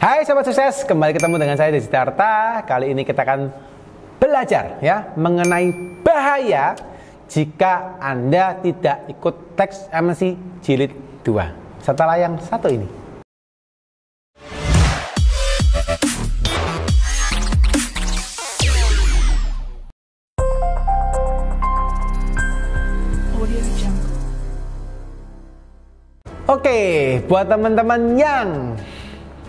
Hai Sobat Sukses, kembali ketemu dengan saya Desi Darta. Kali ini kita akan belajar ya mengenai bahaya jika Anda tidak ikut teks amnesti jilid 2. Setelah yang satu ini. Oke, buat teman-teman yang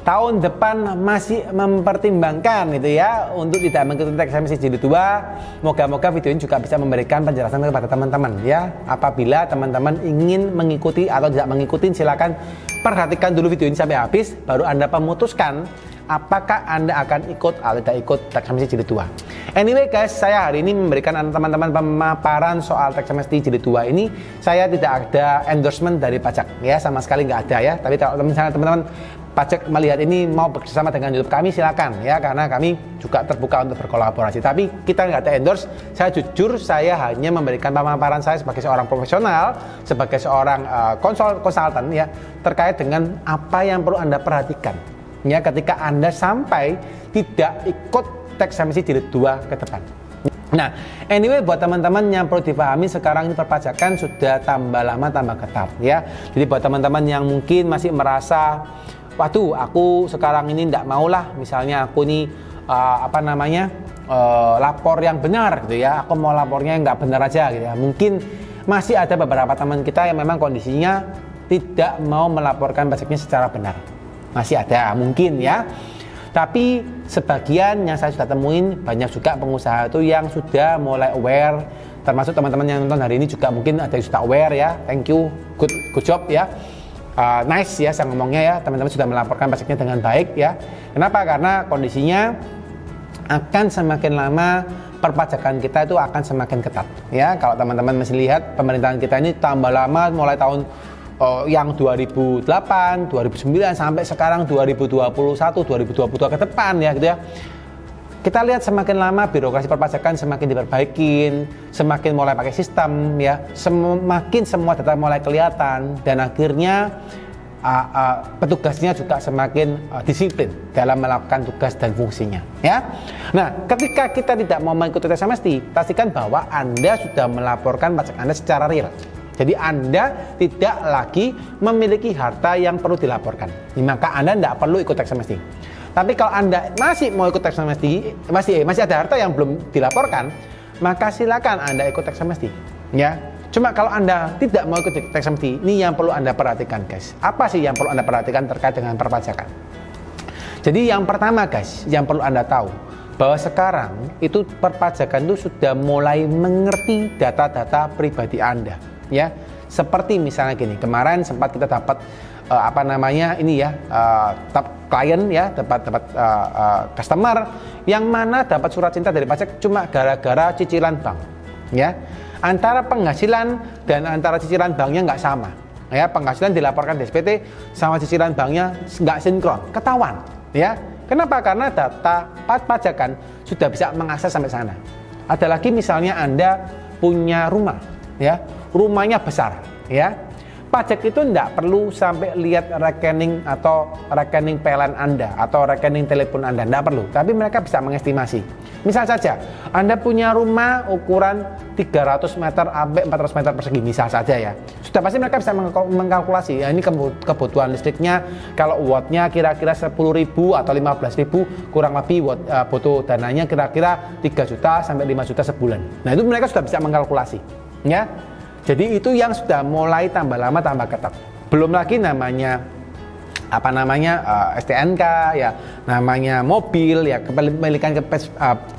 tahun depan masih mempertimbangkan gitu ya untuk tidak mengikuti teks amnesti jilid 2, moga-moga video ini juga bisa memberikan penjelasan kepada teman-teman ya. Apabila teman-teman ingin mengikuti atau tidak mengikuti, silakan perhatikan dulu video ini sampai habis, baru Anda memutuskan apakah Anda akan ikut atau tidak ikut teks amnesti jilid 2. Anyway guys, saya hari ini memberikan teman-teman pemaparan soal teks amnesti jilid 2 ini. Saya tidak ada endorsement dari pajak ya, sama sekali nggak ada ya. Tapi kalau misalnya teman-teman pajak melihat ini mau bekerjasama dengan YouTube kami, silakan ya, karena kami juga terbuka untuk berkolaborasi. Tapi kita nggak ada endorse. Saya jujur, saya hanya memberikan pemaparan saya sebagai seorang profesional, sebagai seorang konsultan ya, terkait dengan apa yang perlu Anda perhatikan ya ketika Anda sampai tidak ikut teks amnesti jilid 2 ke depan. Nah, anyway, buat teman-teman yang perlu dipahami, sekarang ini perpajakan sudah tambah lama tambah ketat ya. Jadi buat teman-teman yang mungkin masih merasa, waduh, aku sekarang ini tidak maulah, misalnya aku ini lapor yang benar gitu ya, aku mau lapornya yang nggak benar aja gitu ya. Mungkin masih ada beberapa teman kita yang memang kondisinya tidak mau melaporkan pajaknya secara benar, masih ada mungkin ya. Tapi sebagian yang saya sudah temuin, banyak juga pengusaha itu yang sudah mulai aware, termasuk teman-teman yang nonton hari ini juga mungkin ada yang sudah aware ya. Thank you, good job ya. Nice ya saya ngomongnya ya, teman-teman sudah melaporkan pajaknya dengan baik ya. Kenapa? Karena kondisinya akan semakin lama perpajakan kita itu akan semakin ketat ya. Kalau teman-teman masih lihat pemerintahan kita ini tambah lama, mulai tahun yang 2008, 2009 sampai sekarang 2021, 2022 ke depan ya gitu ya. Kita lihat semakin lama birokrasi perpajakan semakin diperbaikin, semakin mulai pakai sistem ya, semakin semua data mulai kelihatan, dan akhirnya petugasnya juga semakin disiplin dalam melakukan tugas dan fungsinya ya. Nah, ketika kita tidak mau mengikuti teks amnesti, pastikan bahwa Anda sudah melaporkan pajak Anda secara real. Jadi Anda tidak lagi memiliki harta yang perlu dilaporkan, maka Anda tidak perlu ikut teks amnesti. Tapi kalau Anda masih mau ikut teks amnesti, masih ada harta yang belum dilaporkan, maka silakan Anda ikut teks amnesti ya. Cuma kalau Anda tidak mau ikut teks amnesti, ini yang perlu Anda perhatikan guys. Apa sih yang perlu Anda perhatikan terkait dengan perpajakan? Jadi yang pertama guys, yang perlu Anda tahu bahwa sekarang itu perpajakan itu sudah mulai mengerti data-data pribadi Anda ya. Seperti misalnya gini, kemarin sempat kita dapat klien ya, dapat customer yang mana dapat surat cinta dari pajak cuma gara-gara cicilan bank ya. Antara penghasilan dan antara cicilan banknya nggak sama ya. Penghasilan dilaporkan di SPT sama cicilan banknya nggak sinkron, ketahuan ya. Kenapa? Karena data pajakan sudah bisa mengakses sampai sana. Ada lagi misalnya Anda punya rumah ya, rumahnya besar ya, pajak itu tidak perlu sampai lihat rekening atau rekening PLN Anda atau rekening telepon Anda, tidak perlu, tapi mereka bisa mengestimasi. Misal saja Anda punya rumah ukuran 300 meter sampai 400 meter persegi, misal saja ya, sudah pasti mereka bisa mengkalkulasi ya, ini kebutuhan listriknya, kalau wattnya kira-kira 10.000 atau 15.000, kurang lebih butuh dananya kira-kira 3 juta sampai 5 juta sebulan. Nah itu mereka sudah bisa mengkalkulasi ya. Jadi itu yang sudah mulai tambah lama tambah ketat. Belum lagi namanya STNK ya, namanya mobil ya, kepemilikan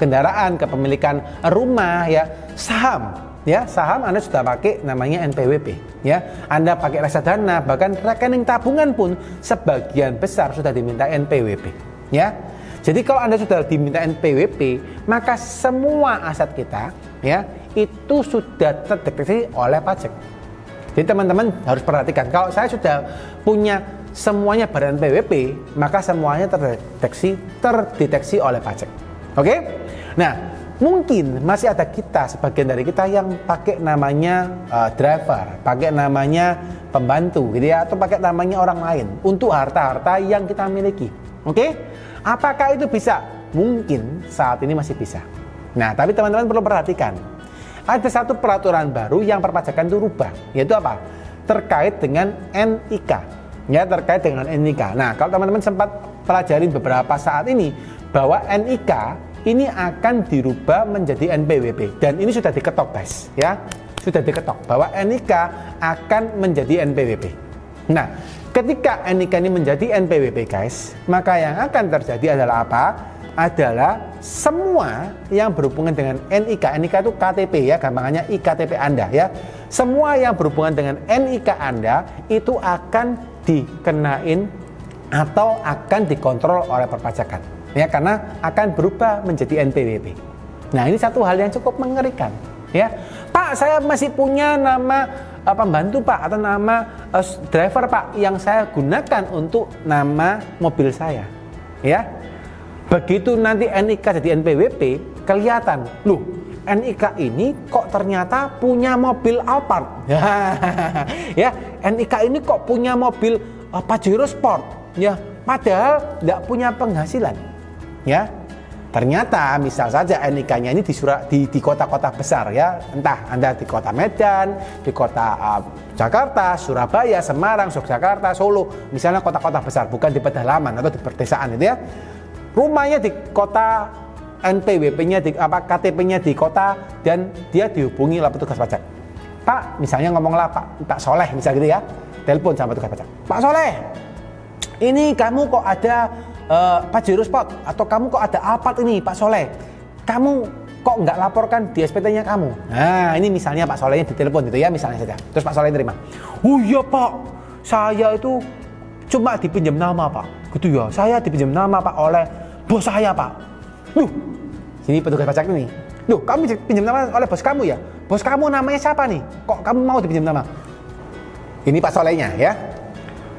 kendaraan, kepemilikan rumah ya, saham ya, saham Anda sudah pakai namanya NPWP ya. Anda pakai reksadana, bahkan rekening tabungan pun sebagian besar sudah diminta NPWP ya. Jadi kalau Anda sudah diminta NPWP, maka semua aset kita ya itu sudah terdeteksi oleh pajak. Jadi teman-teman harus perhatikan, kalau saya sudah punya semuanya ber-NPWP, maka semuanya terdeteksi oleh pajak. Oke? Nah, mungkin masih ada sebagian dari kita yang pakai namanya driver, pakai namanya pembantu gitu ya, atau pakai namanya orang lain untuk harta-harta yang kita miliki Oke? Apakah itu bisa? Mungkin saat ini masih bisa. Nah, tapi teman-teman perlu perhatikan. Ada satu peraturan baru yang perpajakan itu rubah, yaitu apa? Terkait dengan NIK. Ya, terkait dengan NIK. Nah, kalau teman-teman sempat pelajari beberapa saat ini bahwa NIK ini akan dirubah menjadi NPWP dan ini sudah diketok, guys, ya. Sudah diketok bahwa NIK akan menjadi NPWP. Nah, ketika NIK ini menjadi NPWP, guys, maka yang akan terjadi adalah apa? Adalah semua yang berhubungan dengan NIK. NIK itu KTP ya, gampangannya IKTP Anda ya. Semua yang berhubungan dengan NIK Anda itu akan dikenain atau akan dikontrol oleh perpajakan. Ya, karena akan berubah menjadi NPWP. Nah, ini satu hal yang cukup mengerikan ya. Pak, saya masih punya nama pembantu Pak, atau nama driver Pak yang saya gunakan untuk nama mobil saya ya. Begitu nanti NIK jadi NPWP, kelihatan, loh, NIK ini kok ternyata punya mobil Alphard. Ya, NIK ini kok punya mobil Pajero Sport. Ya, padahal tidak punya penghasilan. Ya, ternyata misal saja NIK-nya ini di kota-kota besar ya, entah Anda di kota Medan, di kota Jakarta, Surabaya, Semarang, Yogyakarta, Solo, misalnya kota-kota besar, bukan di pedalaman atau di perdesaan itu ya. Rumahnya di kota, NPWP-nya KTP-nya di kota, dan dia dihubungi oleh petugas pajak. Pak, misalnya ngomonglah Pak Soleh misal gitu ya, telepon sama petugas pajak. Pak Soleh, ini kamu kok ada Pajero Sport, atau kamu kok ada Alphard ini Pak Soleh, kamu kok nggak laporkan di SPT-nya kamu? Nah, ini misalnya Pak Solehnya ditelepon gitu ya, misalnya saja. Terus Pak Soleh terima. Oh iya Pak, saya itu cuma dipinjam nama Pak. Gitu ya, saya dipinjam nama Pak oleh bos saya Pak. Loh, sini petugas pajak ini. Loh, kamu dipinjam nama oleh bos kamu ya? Bos kamu namanya siapa nih? Kok kamu mau dipinjam nama? Ini Pak Solehnya ya.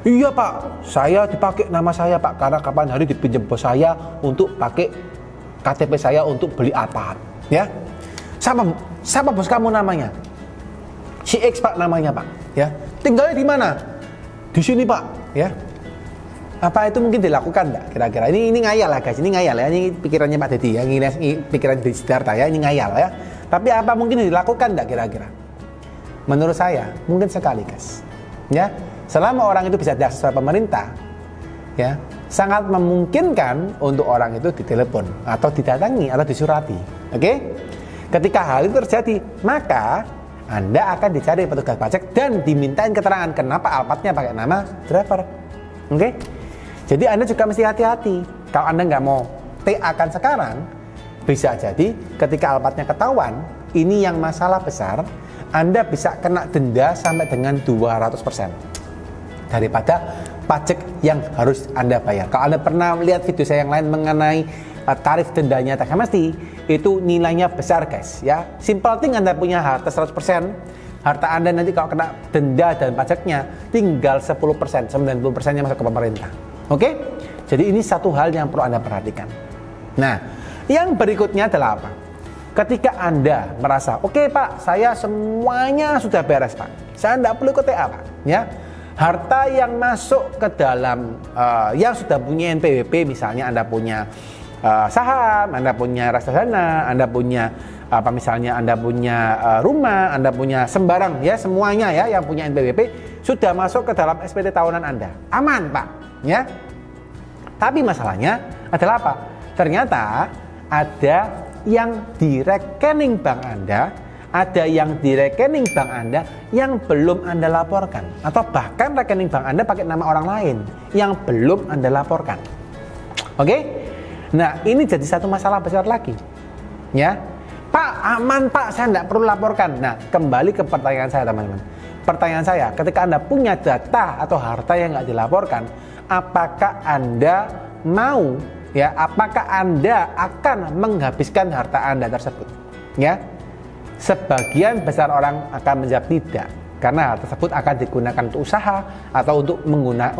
Iya Pak, saya dipakai nama saya Pak, karena kapan hari dipinjam bos saya untuk pakai KTP saya untuk beli Alphard ya. Siapa bos kamu namanya? Si X Pak namanya Pak ya. Tinggalnya di mana? Di sini Pak ya. Apa itu mungkin dilakukan enggak kira-kira? Ini ngayal lah guys, ini ngayal ya. Ini pikirannya Pak Dedi ya, ini pikiran Dedi Sidarta ya, ini ngayal ya. Tapi apa mungkin dilakukan enggak kira-kira? Menurut saya mungkin sekali guys. Ya, selama orang itu bisa diakses oleh pemerintah, ya, sangat memungkinkan untuk orang itu ditelepon atau didatangi atau disurati. Oke? Ketika hal itu terjadi, maka Anda akan dicari petugas pajak dan dimintain keterangan kenapa Alphardnya pakai nama driver. Oke? Jadi Anda juga mesti hati-hati. Kalau Anda nggak mau TA-kan sekarang, bisa jadi ketika Alphardnya ketahuan, ini yang masalah besar, Anda bisa kena denda sampai dengan 200% daripada pajak yang harus Anda bayar. Kalau Anda pernah lihat video saya yang lain mengenai tarif dendanya tax amnesty, itu nilainya besar guys ya. Simple thing, Anda punya harta 100%, harta Anda nanti kalau kena denda dan pajaknya tinggal 10%, 90%-nya masuk ke pemerintah. Oke? Jadi ini satu hal yang perlu Anda perhatikan. Nah, yang berikutnya adalah apa? Ketika Anda merasa, oke Pak, saya semuanya sudah beres Pak, saya tidak perlu ikut TA Pak ya. Harta yang masuk ke dalam yang sudah punya NPWP, misalnya Anda punya saham, Anda punya reksadana, Anda punya misalnya Anda punya rumah, Anda punya sembarang ya, semuanya ya yang punya NPWP sudah masuk ke dalam SPT tahunan Anda. Aman Pak ya. Tapi masalahnya adalah apa? Ternyata ada yang di rekening bank Anda, ada yang di rekening bank Anda yang belum Anda laporkan, atau bahkan rekening bank Anda pakai nama orang lain yang belum Anda laporkan. Oke? Nah, ini jadi satu masalah besar lagi. Ya. Pak, aman Pak, saya tidak perlu laporkan. Nah, kembali ke pertanyaan saya teman-teman. Pertanyaan saya, ketika Anda punya data atau harta yang nggak dilaporkan, apakah Anda mau ya, apakah Anda akan menghabiskan harta Anda tersebut? Ya. Sebagian besar orang akan menjawab tidak, karena hal tersebut akan digunakan untuk usaha atau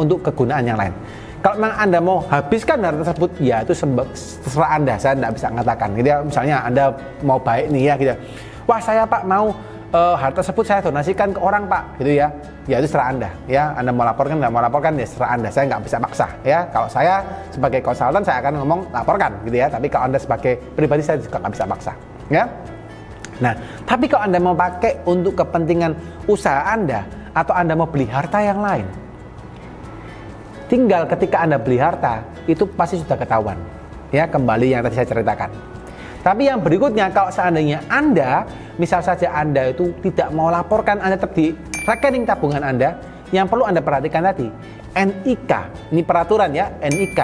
untuk kegunaan yang lain. Kalau memang Anda mau habiskan harta tersebut, ya itu terserah Anda, saya tidak bisa mengatakan gitu ya. Misalnya Anda mau baik nih ya gitu. Wah, saya Pak mau hal tersebut saya donasikan ke orang Pak, gitu ya. Ya itu serah Anda, ya. Anda mau laporkan, nggak mau laporkan, ya serah Anda. Saya nggak bisa paksa, ya. Kalau saya sebagai konsultan, saya akan ngomong laporkan, gitu ya. Tapi kalau Anda sebagai pribadi, saya juga nggak bisa paksa, ya. Nah, tapi kalau Anda mau pakai untuk kepentingan usaha Anda, atau Anda mau beli harta yang lain, tinggal ketika Anda beli harta, itu pasti sudah ketahuan, ya. Kembali yang tadi saya ceritakan. Tapi yang berikutnya, kalau seandainya Anda, misal saja Anda itu tidak mau laporkan, Anda tetap di rekening tabungan Anda, yang perlu Anda perhatikan tadi, NIK, ini peraturan ya, NIK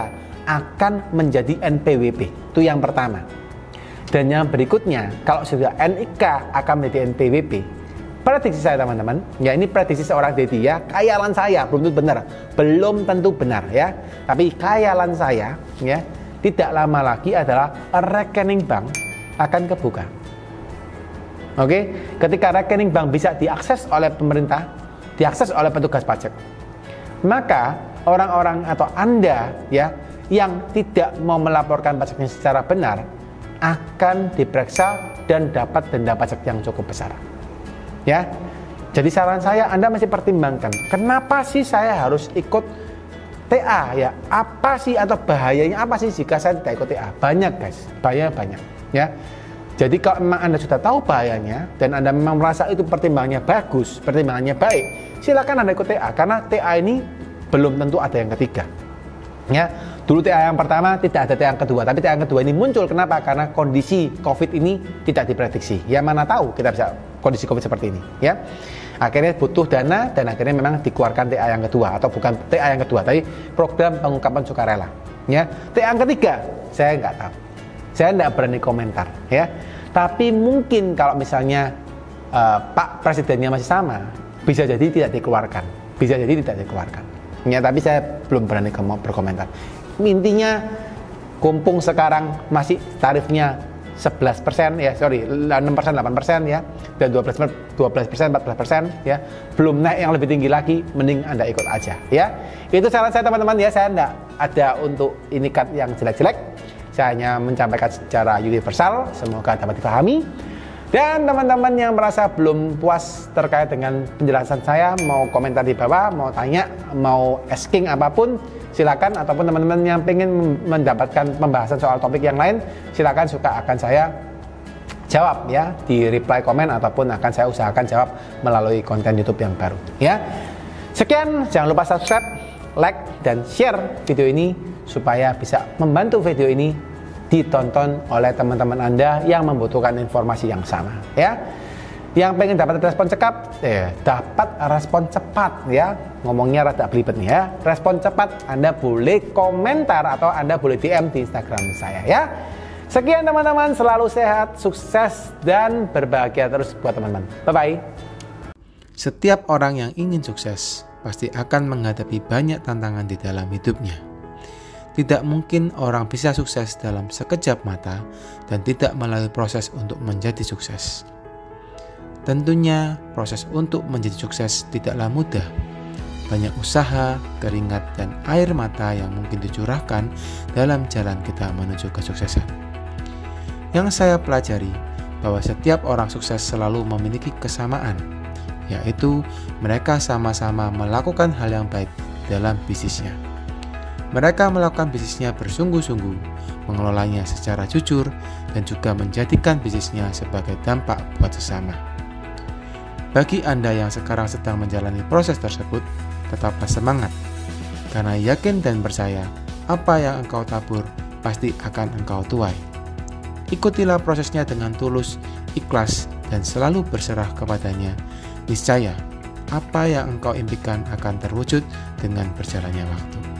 akan menjadi NPWP, itu yang pertama. Dan yang berikutnya, kalau sudah NIK akan menjadi NPWP, prediksi saya teman-teman, ya ini prediksi seorang Dedi ya, khayalan saya, belum tentu benar ya, tapi khayalan saya ya, tidak lama lagi adalah rekening bank akan kebuka. Oke, ketika rekening bank bisa diakses oleh pemerintah, diakses oleh petugas pajak, maka orang-orang atau Anda ya yang tidak mau melaporkan pajaknya secara benar akan diperiksa dan dapat denda pajak yang cukup besar. Ya, jadi saran saya, Anda mesti pertimbangkan, kenapa sih saya harus ikut TA ya, apa sih atau bahayanya apa sih jika saya tidak ikut TA? Banyak guys, bahaya banyak ya. Jadi kalau memang Anda sudah tahu bahayanya dan Anda memang merasa itu pertimbangannya bagus, pertimbangannya baik, silakan Anda ikut TA, karena TA ini belum tentu ada yang ketiga ya. Dulu TA yang pertama tidak ada TA yang kedua, tapi TA yang kedua ini muncul kenapa? Karena kondisi COVID ini tidak diprediksi. Ya mana tahu kita bisa kondisi COVID seperti ini ya. Akhirnya butuh dana dan akhirnya memang dikeluarkan TA yang kedua, atau bukan TA yang kedua, tapi program pengungkapan sukarela ya. TA yang ketiga saya nggak tahu, saya nggak berani komentar ya. Tapi mungkin kalau misalnya Pak Presidennya masih sama, bisa jadi tidak dikeluarkan, bisa jadi tidak dikeluarkan ya. Tapi saya belum berani berkomentar. Intinya kumpung sekarang masih tarifnya 11% ya, 6%, 8% ya, dan 12%, 14% ya, belum naik yang lebih tinggi lagi, mending Anda ikut aja ya. Itu saran saya teman-teman ya, saya enggak ada untuk inikat yang jelek-jelek, saya hanya menyampaikan secara universal, semoga dapat dipahami. Dan teman-teman yang merasa belum puas terkait dengan penjelasan saya, mau komentar di bawah, mau tanya, mau asking apapun, silakan. Ataupun teman-teman yang pengen mendapatkan pembahasan soal topik yang lain, silakan, suka akan saya jawab ya di reply komen, ataupun akan saya usahakan jawab melalui konten YouTube yang baru ya. Sekian, jangan lupa subscribe, like, dan share video ini supaya bisa membantu video ini ditonton oleh teman-teman Anda yang membutuhkan informasi yang sama ya. Yang pengen dapat respon cepat, dapat respon cepat ya. Ngomongnya rada belibet nih ya. Respon cepat, Anda boleh komentar atau Anda boleh DM di Instagram saya ya. Sekian teman-teman, selalu sehat, sukses, dan berbahagia terus buat teman-teman. Bye-bye. Setiap orang yang ingin sukses pasti akan menghadapi banyak tantangan di dalam hidupnya. Tidak mungkin orang bisa sukses dalam sekejap mata dan tidak melalui proses untuk menjadi sukses. Tentunya proses untuk menjadi sukses tidaklah mudah. Banyak usaha, keringat, dan air mata yang mungkin dicurahkan dalam jalan kita menuju kesuksesan. Yang saya pelajari bahwa setiap orang sukses selalu memiliki kesamaan, yaitu mereka sama-sama melakukan hal yang baik dalam bisnisnya. Mereka melakukan bisnisnya bersungguh-sungguh, mengelolanya secara jujur, dan juga menjadikan bisnisnya sebagai dampak buat sesama. Bagi Anda yang sekarang sedang menjalani proses tersebut, tetaplah semangat, karena yakin dan percaya apa yang engkau tabur pasti akan engkau tuai. Ikutilah prosesnya dengan tulus, ikhlas, dan selalu berserah kepadanya. Niscaya, apa yang engkau impikan akan terwujud dengan berjalannya waktu.